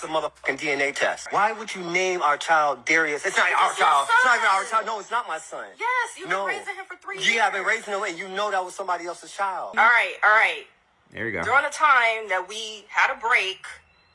That's a motherfucking DNA test. Why would you name our child Darius? It's not our child. It's not even our child. No, it's not my son. Yes, you've been raising him for 3 years. Yeah, I've been raising him, and you know that was somebody else's child. All right. There you go. During the time that we had a break,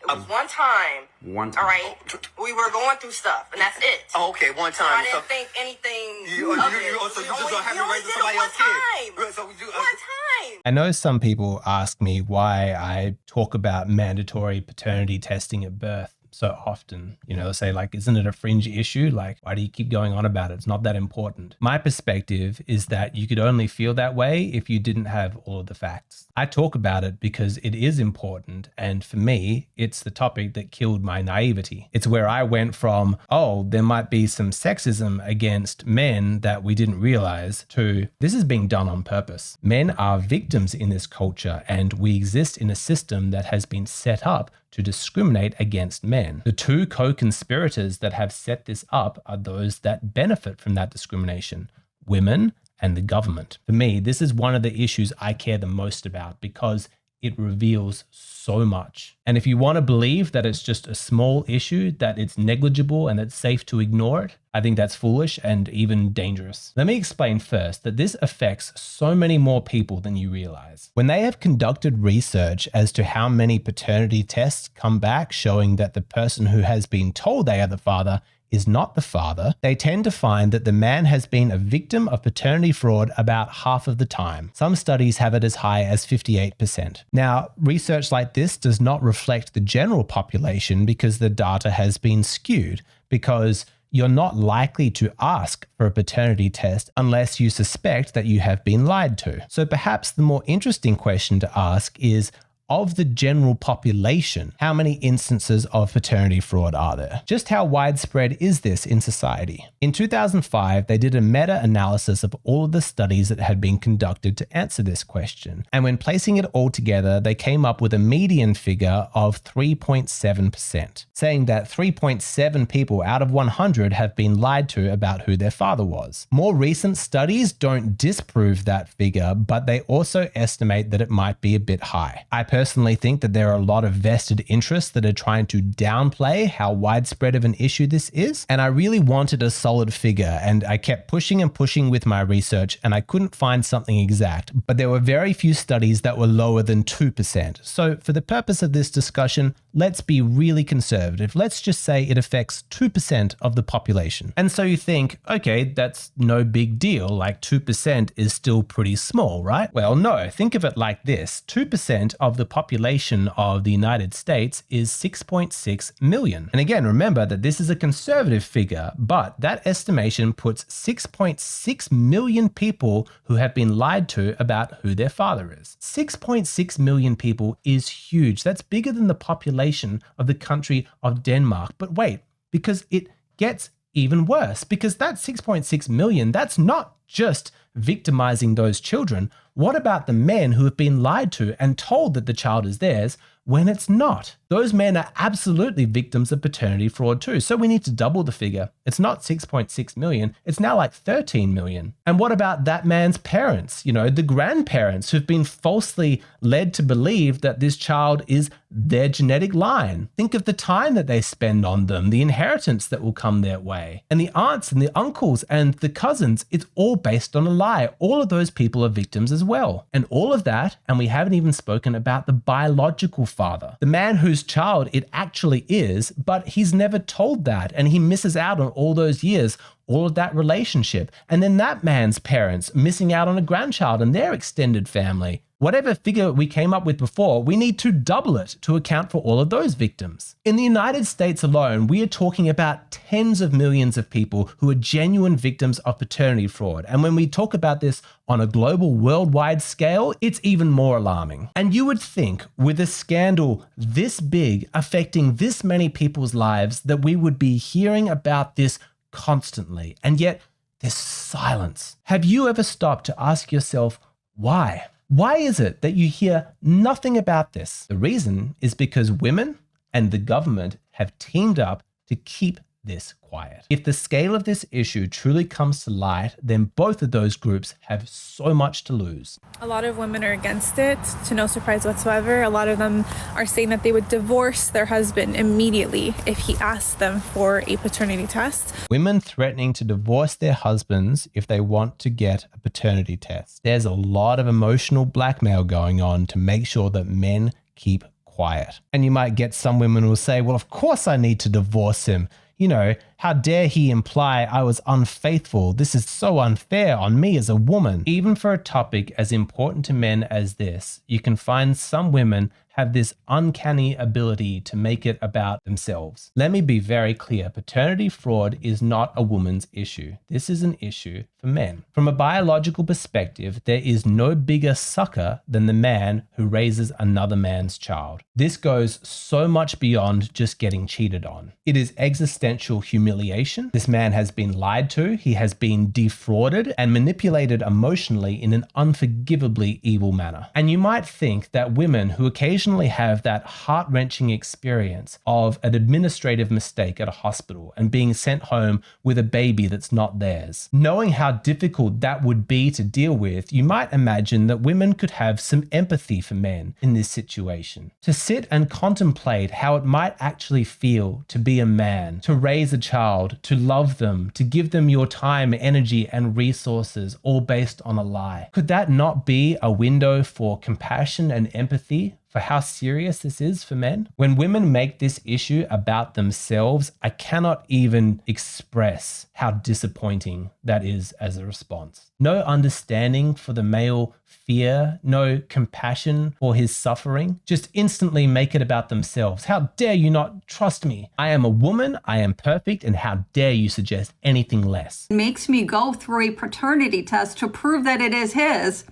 it was one time. All right. We were going through stuff, and that's it. Oh, okay, one time. So I didn't think anything of it. So you just have to raise somebody else's kid. So we do, one time. I know some people ask me why I talk about mandatory paternity testing at birth so often. You know, say like, isn't it a fringe issue? Like, why do you keep going on about it? It's not that important. My perspective is that you could only feel that way if you didn't have all of the facts. I talk about it because it is important. And for me, it's the topic that killed my naivety. It's where I went from, oh, there might be some sexism against men that we didn't realize, to this is being done on purpose. Men are victims in this culture, and we exist in a system that has been set up to discriminate against men. The two co-conspirators that have set this up are those that benefit from that discrimination: women and the government. For me, this is one of the issues I care the most about because it reveals so much. And if you want to believe that it's just a small issue, that it's negligible and it's safe to ignore it, I think that's foolish and even dangerous. Let me explain first that this affects so many more people than you realize. When they have conducted research as to how many paternity tests come back showing that the person who has been told they are the father is not the father, they tend to find that the man has been a victim of paternity fraud about half of the time. Some studies have it as high as 58%. Now, research like this does not reflect the general population because the data has been skewed, because you're not likely to ask for a paternity test unless you suspect that you have been lied to. So perhaps the more interesting question to ask is, of the general population, how many instances of paternity fraud are there? Just how widespread is this in society? In 2005, they did a meta-analysis of all of the studies that had been conducted to answer this question. And when placing it all together, they came up with a median figure of 3.7%, saying that 3.7 people out of 100 have been lied to about who their father was. More recent studies don't disprove that figure, but they also estimate that it might be a bit high. I personally think that there are a lot of vested interests that are trying to downplay how widespread of an issue this is, and I really wanted a solid figure, and I kept pushing and pushing with my research, and I couldn't find something exact, but there were very few studies that were lower than 2%. So for the purpose of this discussion, let's be really conservative. Let's just say it affects 2% of the population. And so you think, okay, that's no big deal, like 2% is still pretty small, right? Well, no, think of it like this. 2% of the population of the United States is 6.6 million. And again, remember that this is a conservative figure, but that estimation puts 6.6 million people who have been lied to about who their father is. 6.6 million people is huge. That's bigger than the population of the country of Denmark. But wait, because it gets even worse, because that 6.6 million, that's not just victimizing those children. What about the men who have been lied to and told that the child is theirs when it's not? Those men are absolutely victims of paternity fraud too. So we need to double the figure. It's not 6.6 million, it's now like 13 million. And what about that man's parents? You know, the grandparents who've been falsely led to believe that this child is their genetic line. Think of the time that they spend on them, the inheritance that will come their way. And the aunts and the uncles and the cousins, it's all based on a lie. All of those people are victims as well. And all of that, and we haven't even spoken about the biological father, the man whose child it actually is, but he's never told that, and he misses out on all those years, all of that relationship. And then that man's parents missing out on a grandchild and their extended family. Whatever figure we came up with before, we need to double it to account for all of those victims. In the United States alone, we are talking about tens of millions of people who are genuine victims of paternity fraud. And when we talk about this on a global, worldwide scale, it's even more alarming. And you would think with a scandal this big affecting this many people's lives that we would be hearing about this constantly. And yet there's silence. Have you ever stopped to ask yourself why? Why is it that you hear nothing about this? The reason is because women and the government have teamed up to keep this quiet. If the scale of this issue truly comes to light, then both of those groups have so much to lose. A lot of women are against it, to no surprise whatsoever. A lot of them are saying that they would divorce their husband immediately if he asked them for a paternity test. Women threatening to divorce their husbands if they want to get a paternity test. There's a lot of emotional blackmail going on to make sure that men keep quiet. And you might get some women who will say, well, of course I need to divorce him. You know, how dare he imply I was unfaithful? This is so unfair on me as a woman. Even for a topic as important to men as this, you can find some women have this uncanny ability to make it about themselves. Let me be very clear. Paternity fraud is not a woman's issue. This is an issue for men. From a biological perspective, there is no bigger sucker than the man who raises another man's child. This goes so much beyond just getting cheated on. It is existential humiliation. This man has been lied to, he has been defrauded and manipulated emotionally in an unforgivably evil manner. And you might think that women who occasionally have that heart-wrenching experience of an administrative mistake at a hospital and being sent home with a baby that's not theirs, knowing how difficult that would be to deal with, you might imagine that women could have some empathy for men in this situation. To sit and contemplate how it might actually feel to be a man, to raise a child, to love them, to give them your time, energy, and resources, all based on a lie. Could that not be a window for compassion and empathy for how serious this is for men? When women make this issue about themselves, I cannot even express how disappointing that is as a response. No understanding for the male fear, no compassion for his suffering. Just instantly make it about themselves. How dare you not trust me? I am a woman, I am perfect, and how dare you suggest anything less? It makes me go through a paternity test to prove that it is his.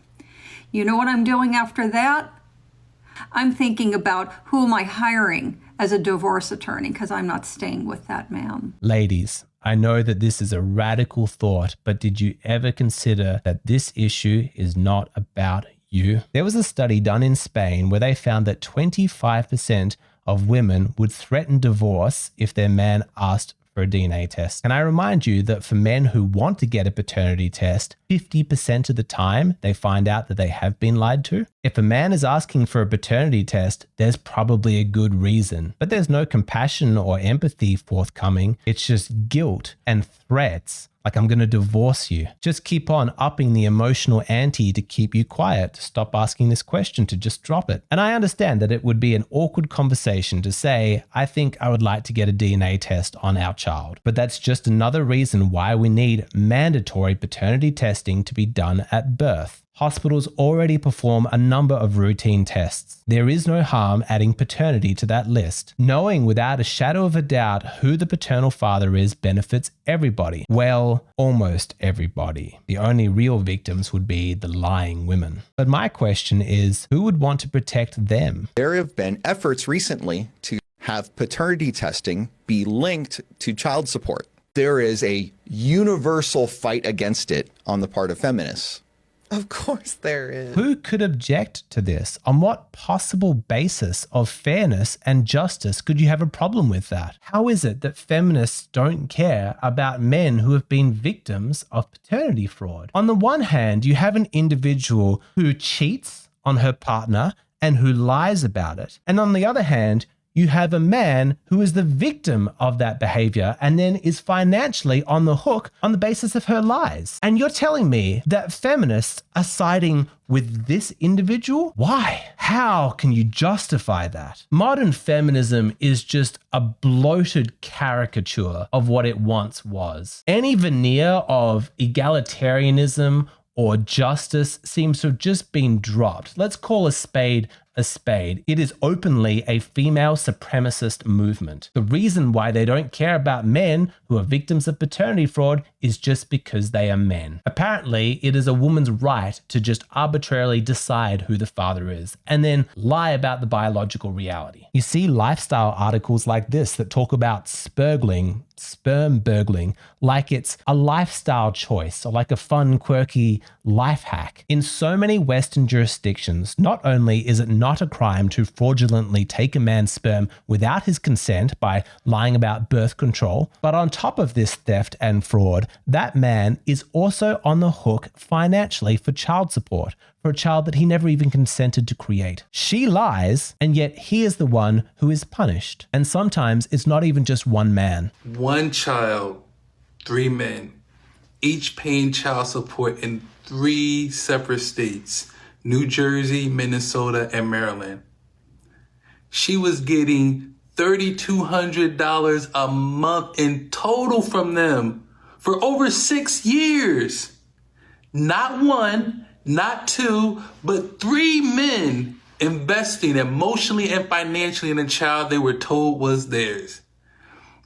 You know what I'm doing after that? I'm thinking about who am I hiring as a divorce attorney because I'm not staying with that man. Ladies, I know that this is a radical thought, but did you ever consider that this issue is not about you? There was a study done in Spain where they found that 25% of women would threaten divorce if their man asked for a DNA test. Can I remind you that for men who want to get a paternity test, 50% of the time they find out that they have been lied to? If a man is asking for a paternity test, there's probably a good reason, but there's no compassion or empathy forthcoming. It's just guilt and threats. Like, I'm going to divorce you. Just keep on upping the emotional ante to keep you quiet, to stop asking this question, to just drop it. And I understand that it would be an awkward conversation to say, I think I would like to get a DNA test on our child. But that's just another reason why we need mandatory paternity testing to be done at birth. Hospitals already perform a number of routine tests. There is no harm adding paternity to that list. Knowing without a shadow of a doubt who the paternal father is benefits everybody. Well, almost everybody. The only real victims would be the lying women. But my question is, who would want to protect them? There have been efforts recently to have paternity testing be linked to child support. There is a universal fight against it on the part of feminists. Of course there is. Who could object to this? On what possible basis of fairness and justice could you have a problem with that? How is it that feminists don't care about men who have been victims of paternity fraud? On the one hand, you have an individual who cheats on her partner and who lies about it. And on the other hand, you have a man who is the victim of that behavior and then is financially on the hook on the basis of her lies. And you're telling me that feminists are siding with this individual? Why? How can you justify that? Modern feminism is just a bloated caricature of what it once was. Any veneer of egalitarianism or justice seems to have just been dropped. Let's call a spade a spade. It is openly a female supremacist movement. The reason why they don't care about men who are victims of paternity fraud is just because they are men. Apparently, it is a woman's right to just arbitrarily decide who the father is and then lie about the biological reality. You see lifestyle articles like this that talk about spurgling sperm burgling like it's a lifestyle choice or like a fun, quirky life hack. In so many Western jurisdictions, not only is it not a crime to fraudulently take a man's sperm without his consent by lying about birth control, but on top of this theft and fraud, that man is also on the hook financially for child support for a child that he never even consented to create. She lies, and yet he is the one who is punished. And sometimes it's not even just one man. One child, 3 men, each paying child support in 3 separate states, New Jersey, Minnesota, and Maryland. She was getting $3,200 a month in total from them for over 6 years. Not 1, not 2, but 3 men investing emotionally and financially in a child they were told was theirs.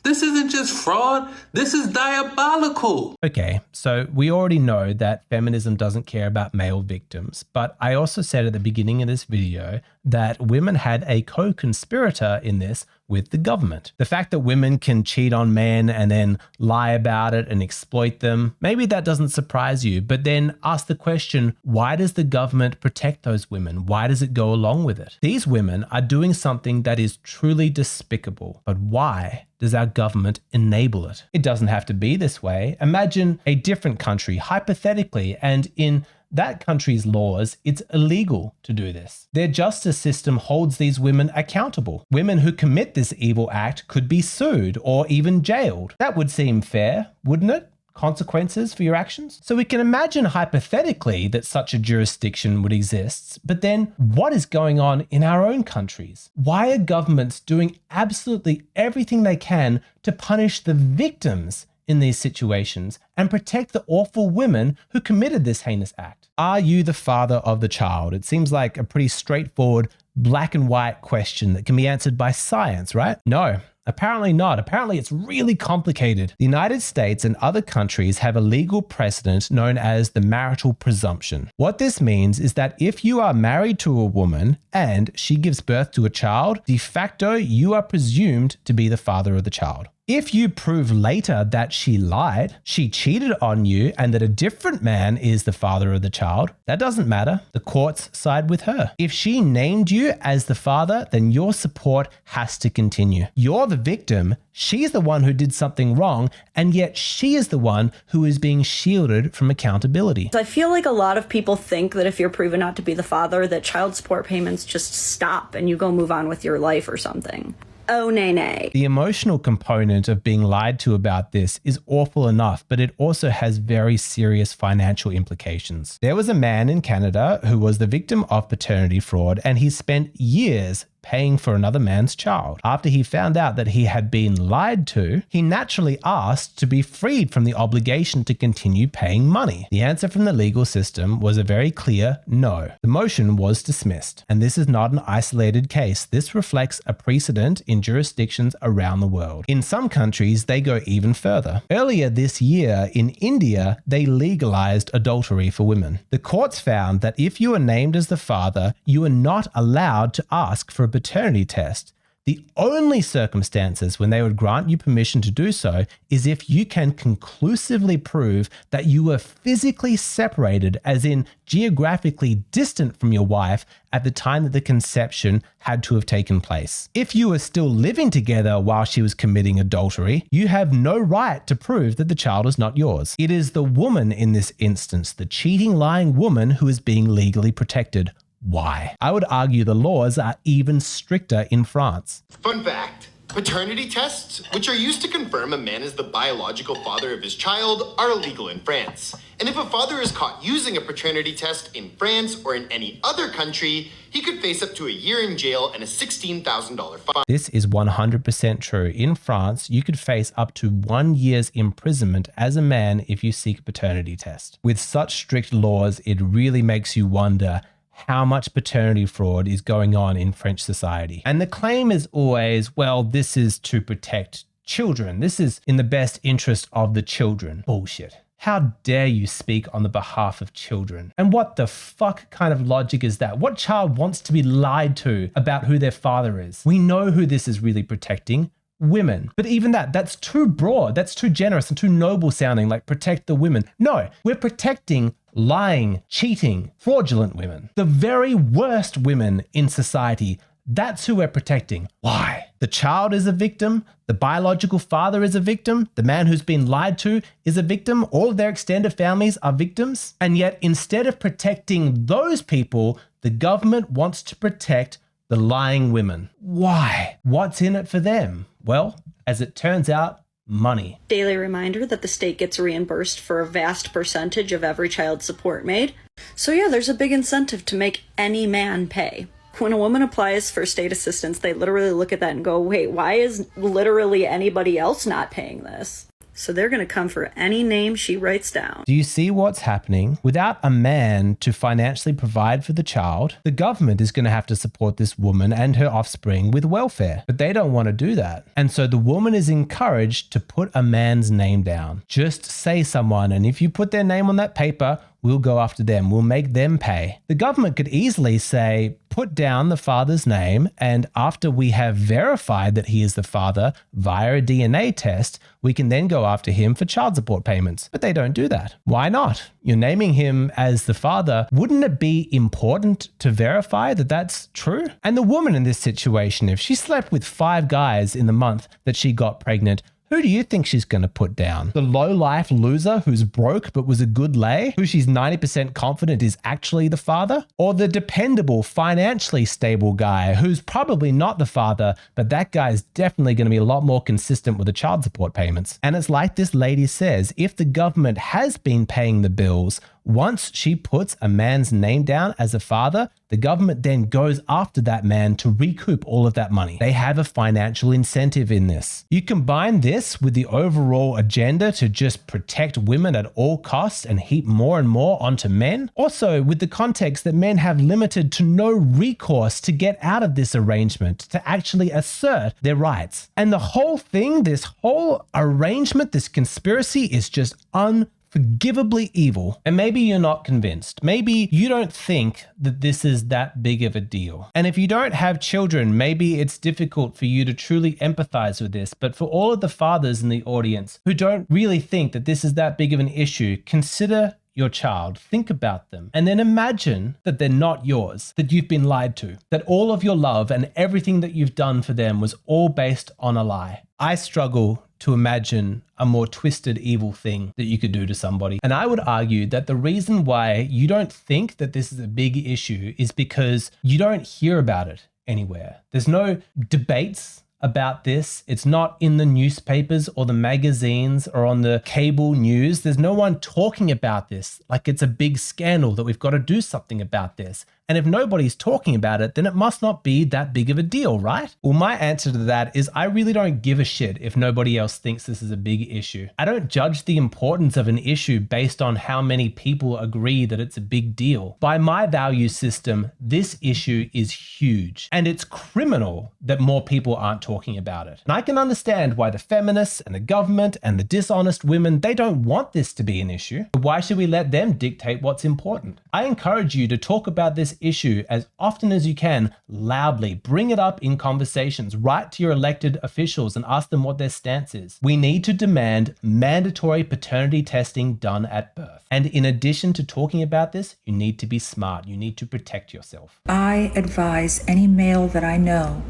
This isn't just fraud, this is diabolical. Okay, so we already know that feminism doesn't care about male victims, but I also said at the beginning of this video that women had a co-conspirator in this with the government. The fact that women can cheat on men and then lie about it and exploit them, maybe that doesn't surprise you, but then ask the question, why does the government protect those women? Why does it go along with it? These women are doing something that is truly despicable, but why does our government enable it? It doesn't have to be this way. Imagine a different country, hypothetically, and in that country's laws, it's illegal to do this. Their justice system holds these women accountable. Women who commit this evil act could be sued or even jailed. That would seem fair, wouldn't it? Consequences for your actions? So we can imagine hypothetically that such a jurisdiction would exist, but then what is going on in our own countries? Why are governments doing absolutely everything they can to punish the victims in these situations and protect the awful women who committed this heinous act? Are you the father of the child? It seems like a pretty straightforward black and white question that can be answered by science, right? No. Apparently not. Apparently it's really complicated. The United States and other countries have a legal precedent known as the marital presumption. What this means is that if you are married to a woman and she gives birth to a child, de facto you are presumed to be the father of the child. If you prove later that she lied, she cheated on you, and that a different man is the father of the child, that doesn't matter. The courts side with her. If she named you as the father, then your support has to continue. You're the victim. She's the one who did something wrong, and yet she is the one who is being shielded from accountability. I feel like a lot of people think that if you're proven not to be the father, that child support payments just stop and you go move on with your life or something. Oh, nay. The emotional component of being lied to about this is awful enough, but it also has very serious financial implications. There was a man in Canada who was the victim of paternity fraud, and he spent years paying for another man's child. After he found out that he had been lied to, he naturally asked to be freed from the obligation to continue paying money. The answer from the legal system was a very clear no. The motion was dismissed. And this is not an isolated case. This reflects a precedent in jurisdictions around the world. In some countries, they go even further. Earlier this year, in India, they legalized adultery for women. The courts found that if you are named as the father, you are not allowed to ask for a paternity test. The only circumstances when they would grant you permission to do so is if you can conclusively prove that you were physically separated, as in geographically distant from your wife at the time that the conception had to have taken place. If you were still living together while she was committing adultery, you have no right to prove that the child is not yours. It is the woman in this instance, the cheating, lying woman, who is being legally protected. Why? I would argue the laws are even stricter in France. Fun fact, paternity tests, which are used to confirm a man is the biological father of his child, are illegal in France. And if a father is caught using a paternity test in France or in any other country, he could face up to a year in jail and a $16,000 fine. This is 100% true. In France, you could face up to 1 year's imprisonment as a man if you seek a paternity test. With such strict laws, it really makes you wonder how much paternity fraud is going on in French society. And the claim is always, well, this is to protect children. This is in the best interest of the children. Bullshit. How dare you speak on the behalf of children? And what the fuck kind of logic is that? What child wants to be lied to about who their father is? We know who this is really protecting. women. But even that's too broad, that's too generous and too noble sounding, like protect the women. No, we're protecting lying, cheating, fraudulent women. The very worst women in society. That's who we're protecting. Why? The child is a victim. The biological father is a victim. The man who's been lied to is a victim. All of their extended families are victims. And yet, instead of protecting those people, the government wants to protect the lying women. Why? What's in it for them? Well, as it turns out, money. Daily reminder that the state gets reimbursed for a vast percentage of every child support made. So yeah, there's a big incentive to make any man pay. When a woman applies for state assistance, they literally look at that and go, wait, why is literally anybody else not paying this? So they're going to come for any name she writes down. Do you see what's happening? Without a man to financially provide for the child, the government is going to have to support this woman and her offspring with welfare. But they don't want to do that. And so the woman is encouraged to put a man's name down. Just say someone, and if you put their name on that paper, we'll go after them. We'll make them pay. The government could easily say, put down the father's name, and after we have verified that he is the father via a DNA test, we can then go after him for child support payments. But they don't do that. Why not? You're naming him as the father. Wouldn't it be important to verify that that's true? And the woman in this situation, if she slept with 5 guys in the month that she got pregnant, who do you think she's going to put down? The low-life loser who's broke but was a good lay, who she's 90% confident is actually the father? Or the dependable, financially stable guy who's probably not the father, but that guy is definitely going to be a lot more consistent with the child support payments? And it's like this lady says, if the government has been paying the bills, once she puts a man's name down as a father, the government then goes after that man to recoup all of that money. They have a financial incentive in this. You combine this with the overall agenda to just protect women at all costs and heap more and more onto men. Also, with the context that men have limited to no recourse to get out of this arrangement, to actually assert their rights. And the whole thing, this whole arrangement, this conspiracy is just unforgivably evil. And maybe you're not convinced. Maybe you don't think that this is that big of a deal. And if you don't have children, maybe it's difficult for you to truly empathize with this. But for all of the fathers in the audience who don't really think that this is that big of an issue, consider your child, think about them, and then imagine that they're not yours, that you've been lied to, that all of your love and everything that you've done for them was all based on a lie. I struggle to imagine a more twisted, evil thing that you could do to somebody. And I would argue that the reason why you don't think that this is a big issue is because you don't hear about it anywhere. There's no debates about this. It's not in the newspapers or the magazines or on the cable news. There's no one talking about this like it's a big scandal that we've got to do something about this. And if nobody's talking about it, then it must not be that big of a deal, right? Well, my answer to that is I really don't give a shit if nobody else thinks this is a big issue. I don't judge the importance of an issue based on how many people agree that it's a big deal. By my value system, this issue is huge, and it's criminal that more people aren't talking about it. And I can understand why the feminists and the government and the dishonest women, they don't want this to be an issue. But why should we let them dictate what's important? I encourage you to talk about this issue as often as you can, loudly. Bring it up in conversations. Write to your elected officials and ask them what their stance is. We need to demand mandatory paternity testing done at birth. And in addition to talking about this, you need to be smart. You need to protect yourself. I advise any male that I know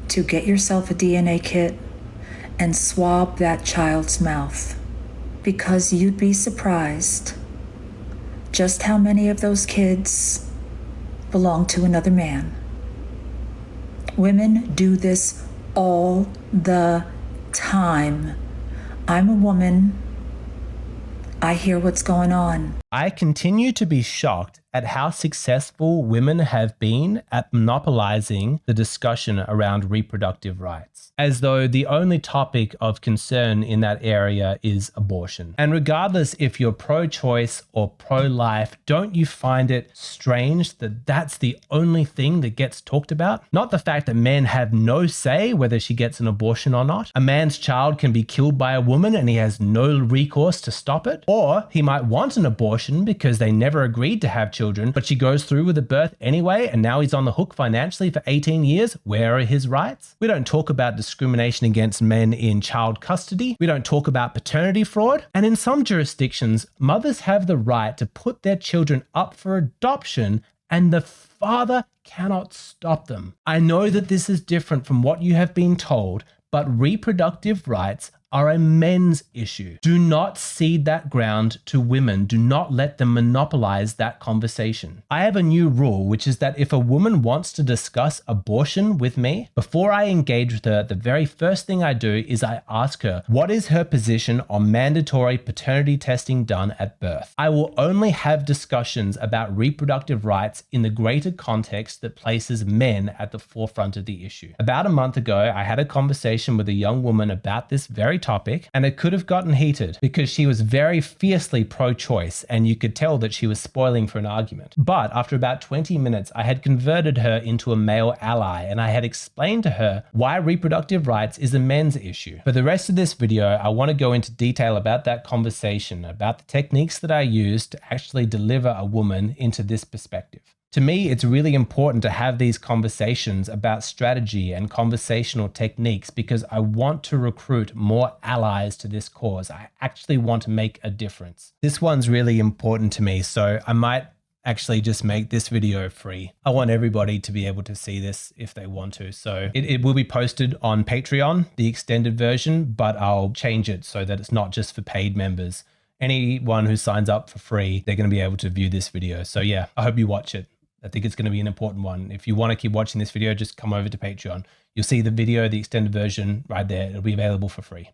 to get yourself a DNA kit and swab that child's mouth, because you'd be surprised just how many of those kids belong to another man. Women do this all the time. I'm a woman. I hear what's going on. I continue to be shocked at how successful women have been at monopolizing the discussion around reproductive rights, as though the only topic of concern in that area is abortion. And regardless if you're pro-choice or pro-life, don't you find it strange that that's the only thing that gets talked about? Not the fact that men have no say whether she gets an abortion or not. A man's child can be killed by a woman and he has no recourse to stop it. Or he might want an abortion abortion because they never agreed to have children, but she goes through with the birth anyway, and now he's on the hook financially for 18 years. Where are his rights? We don't talk about discrimination against men in child custody. We don't talk about paternity fraud. And in some jurisdictions, mothers have the right to put their children up for adoption, and the father cannot stop them. I know that this is different from what you have been told, but reproductive rights are a men's issue. Do not cede that ground to women. Do not let them monopolize that conversation. I have a new rule, which is that if a woman wants to discuss abortion with me, before I engage with her, the very first thing I do is I ask her, what is her position on mandatory paternity testing done at birth? I will only have discussions about reproductive rights in the greater context that places men at the forefront of the issue. About a month ago, I had a conversation with a young woman about this very topic, and it could have gotten heated because she was very fiercely pro-choice, and you could tell that she was spoiling for an argument. But after about 20 minutes, I had converted her into a male ally, and I had explained to her why reproductive rights is a men's issue. For the rest of this video, I want to go into detail about that conversation, about the techniques that I used to actually deliver a woman into this perspective. To me, it's really important to have these conversations about strategy and conversational techniques because I want to recruit more allies to this cause. I actually want to make a difference. This one's really important to me, so I might actually just make this video free. I want everybody to be able to see this if they want to. So it will be posted on Patreon, the extended version, but I'll change it so that it's not just for paid members. Anyone who signs up for free, they're going to be able to view this video. So yeah, I hope you watch it. I think it's going to be an important one. If you want to keep watching this video, just come over to Patreon. You'll see the video, the extended version right there. It'll be available for free.